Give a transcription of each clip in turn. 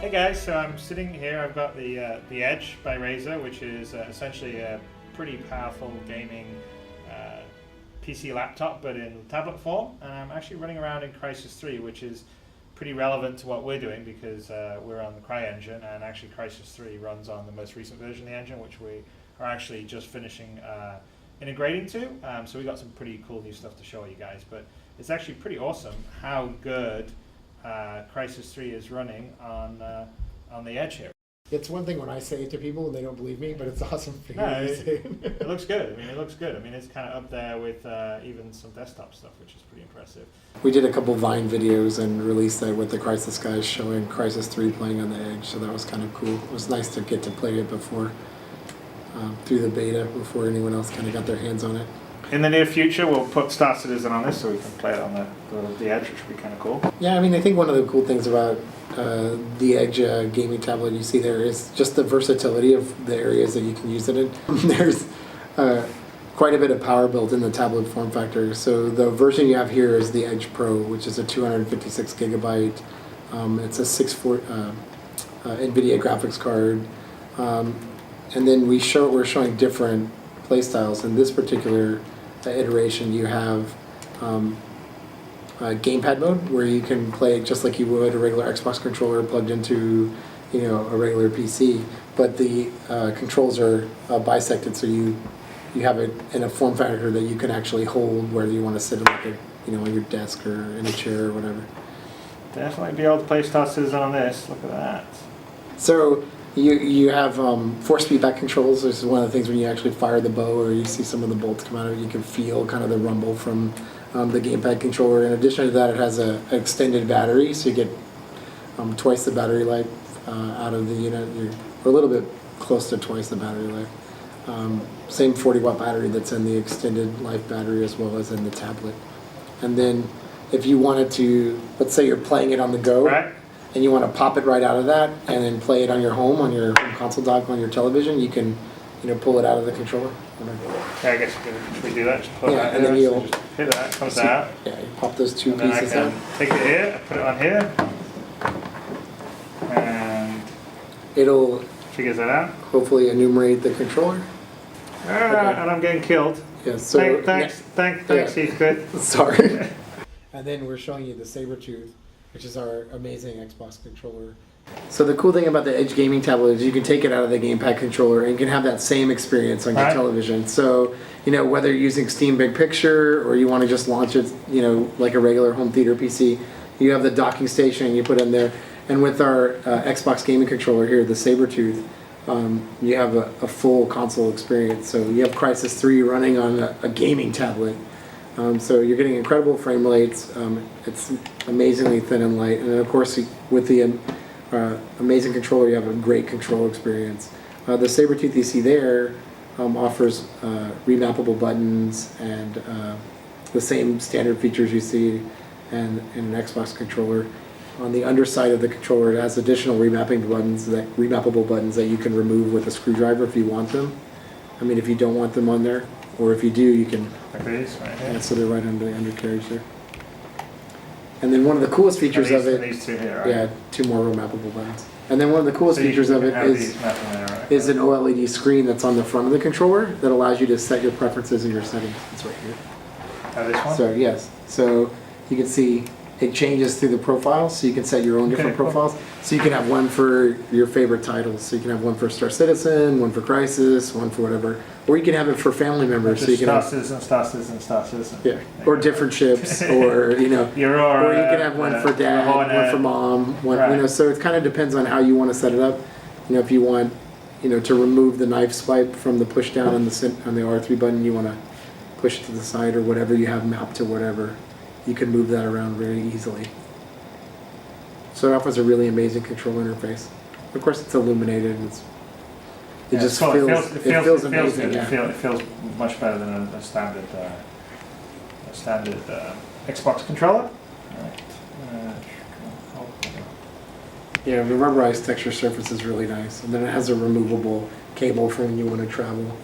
Hey guys, so I'm sitting here, I've got the Edge by Razer, which is essentially a pretty powerful gaming PC laptop, but in tablet form, and I'm actually running around in Crysis 3, which is pretty relevant to what we're doing because we're on the CryEngine, and actually Crysis 3 runs on the most recent version of the engine, which we are actually just finishing integrating to, so we got some pretty cool new stuff to show you guys, but it's actually pretty awesome how good Crysis 3 is running on the Edge here. It's one thing when I say it to people and they don't believe me, but it's awesome for No, you to say it. It looks good. I mean, it looks good. I mean, it's kind of up there with even some desktop stuff, which is pretty impressive. We did a couple Vine videos and released that with the Crysis guys showing Crysis 3 playing on the Edge, so that was kind of cool. It was nice to get to play it before, through the beta, before anyone else kind of got their hands on it. In the near future, we'll put Star Citizen on this so we can play it on the Edge, which would be kind of cool. Yeah, I mean, I think one of the cool things about the Edge gaming tablet you see there is just the versatility of the areas that you can use it in. There's quite a bit of power built in the tablet form factor. So the version you have here is the Edge Pro, which is a 256 gigabyte. It's a 640 NVIDIA graphics card. And then we're showing different play styles. In this particular iteration, you have gamepad mode, where you can play just like you would a regular Xbox controller plugged into, a regular PC. But the controls are bisected, so you have it in a form factor that you can actually hold, whether you want to sit on on your desk or in a chair or whatever. Definitely be able to play Star Citizen on this. Look at that. So you have force feedback controls. This is one of the things when you actually fire the bow or you see some of the bolts come out of it, you can feel kind of the rumble from the gamepad controller. In addition to that, it has an extended battery, so you get twice the battery life out of the unit, or a little bit close to twice the battery life. Same 40-watt battery that's in the extended life battery as well as in the tablet. And then if you wanted to, let's say you're playing it on the go, right, and you want to pop it right out of that and then play it on your home console dock on your television, you can pull it out of the controller. Okay, I guess should we do that? Just pull it out and then here, you'll so just hit that, comes out. Yeah, you pop those two And then pieces I out. can take it here, put it on here, and It'll figures that out. hopefully enumerate the controller. And I'm getting killed. Yeah, so Thanks, Heathcliff. Sorry. And then we're showing you the Sabertooth, which is our amazing Xbox controller. So the cool thing about the Edge gaming tablet is you can take it out of the gamepad controller and you can have that same experience on your television. So, whether you're using Steam Big Picture or you want to just launch it, like a regular home theater PC, you have the docking station you put in there. And with our Xbox gaming controller here, the Sabertooth, you have a full console experience. So you have Crysis 3 running on a gaming tablet. So you're getting incredible frame rates. It's amazingly thin and light. And then of course, with the amazing controller, you have a great control experience. The Sabertooth you see there offers remappable buttons and the same standard features you see in an Xbox controller. On the underside of the controller, it has additional remappable buttons that you can remove with a screwdriver if you want them. I mean, if you don't want them on there, or if you do, you can. Like these, right here. Yeah, so they're right under the undercarriage there. And then one of the coolest features of it, these two here, right? yeah, two more remappable buttons. And then one of the coolest features of it is an OLED screen that's on the front of the controller that allows you to set your preferences and your settings. It's right here. Oh, this one? So yes, so you can see it changes through the profiles, so you can set your own different profiles. So you can have one for your favorite titles. So you can have one for Star Citizen, one for Crysis, one for whatever. Or you can have it for family members. So you can Star Citizen. Yeah, or different ships, or or you can have one for dad, one for mom, one. So it kind of depends on how you want to set it up. If you want, to remove the knife swipe from the push down on the R3 button, you want to push it to the side or whatever you have mapped to whatever. You can move that around very easily. So it offers a really amazing control interface. Of course, it's illuminated. It feels amazing. It feels much better than a standard Xbox controller. Yeah, the rubberized texture surface is really nice, and then it has a removable cable for when you want to travel,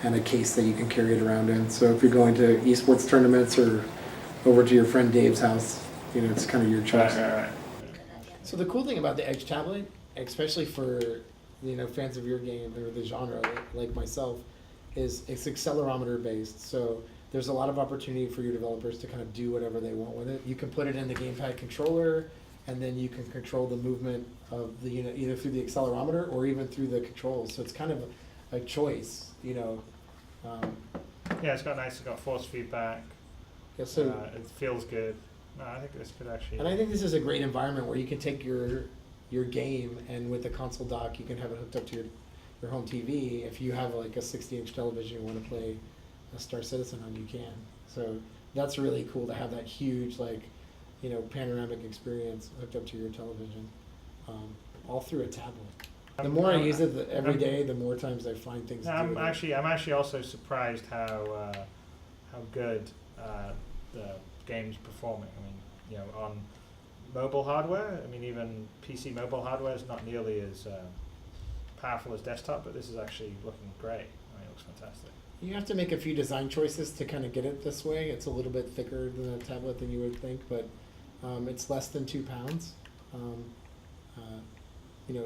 and a case that you can carry it around in. So if you're going to esports tournaments or over to your friend Dave's house, it's kind of your choice. Right. So the cool thing about the Edge tablet especially for fans of your game or the genre like myself, is it's accelerometer based. So there's a lot of opportunity for your developers to kind of do whatever they want with it. You can put it in the gamepad controller, and then you can control the movement of the unit either through the accelerometer or even through the controls. So it's kind of a choice, Yeah, it's got force feedback. Yeah, so it feels good. No, I think this could actually. And I think this is a great environment where you can take your game, and with the console dock, you can have it hooked up to your home TV. If you have like a 60-inch television you want to play a Star Citizen on, you can. So that's really cool to have that huge panoramic experience hooked up to your television, all through a tablet. The more I use it every day, the more times I find things. I'm actually also surprised how good the game's performing. I mean, on mobile hardware. I mean, even PC mobile hardware is not nearly as powerful as desktop, but this is actually looking great. I mean, it looks fantastic. You have to make a few design choices to kind of get it this way. It's a little bit thicker than a tablet than you would think, but it's less than 2 pounds.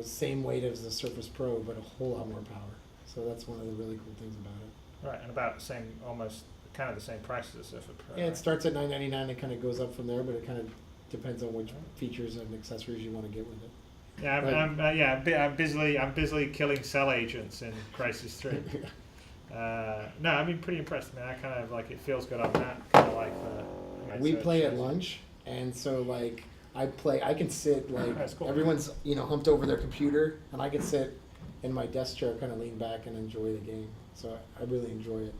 Same weight as the Surface Pro, but a whole lot more power. So that's one of the really cool things about it. Right, and about the same, almost kind of the same price as the Surface Pro. Yeah, right? It starts at $9.99 and kind of goes up from there, but it kind of depends on which features and accessories you want to get with it. Yeah, I'm busily killing cell agents in Crisis 3. No, I mean, pretty impressed. I mean, I kind of like it feels good on that. Kind of like the. We play at lunch, and so I can sit cool. Everyone's humped over their computer, and I can sit in my desk chair, kind of lean back and enjoy the game. So I really enjoy it.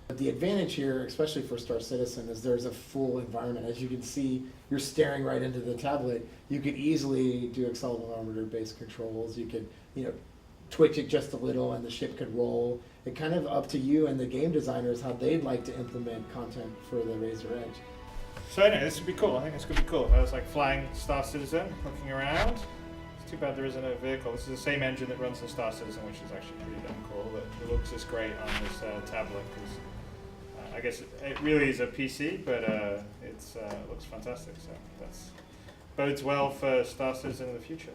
But the advantage here, especially for Star Citizen, is there's a full environment. As you can see, you're staring right into the tablet. You could easily do accelerometer-based controls. You could, twitch it just a little, and the ship could roll. It kind of up to you and the game designers how they'd like to implement content for the Razer Edge. So anyway, this would be cool. I think this could be cool. If I was flying Star Citizen, looking around. It's too bad there isn't a vehicle. This is the same engine that runs the Star Citizen, which is actually pretty damn cool. But it looks this great on this tablet because I guess it really is a PC, but it looks fantastic. So that bodes well for Star Citizen in the future.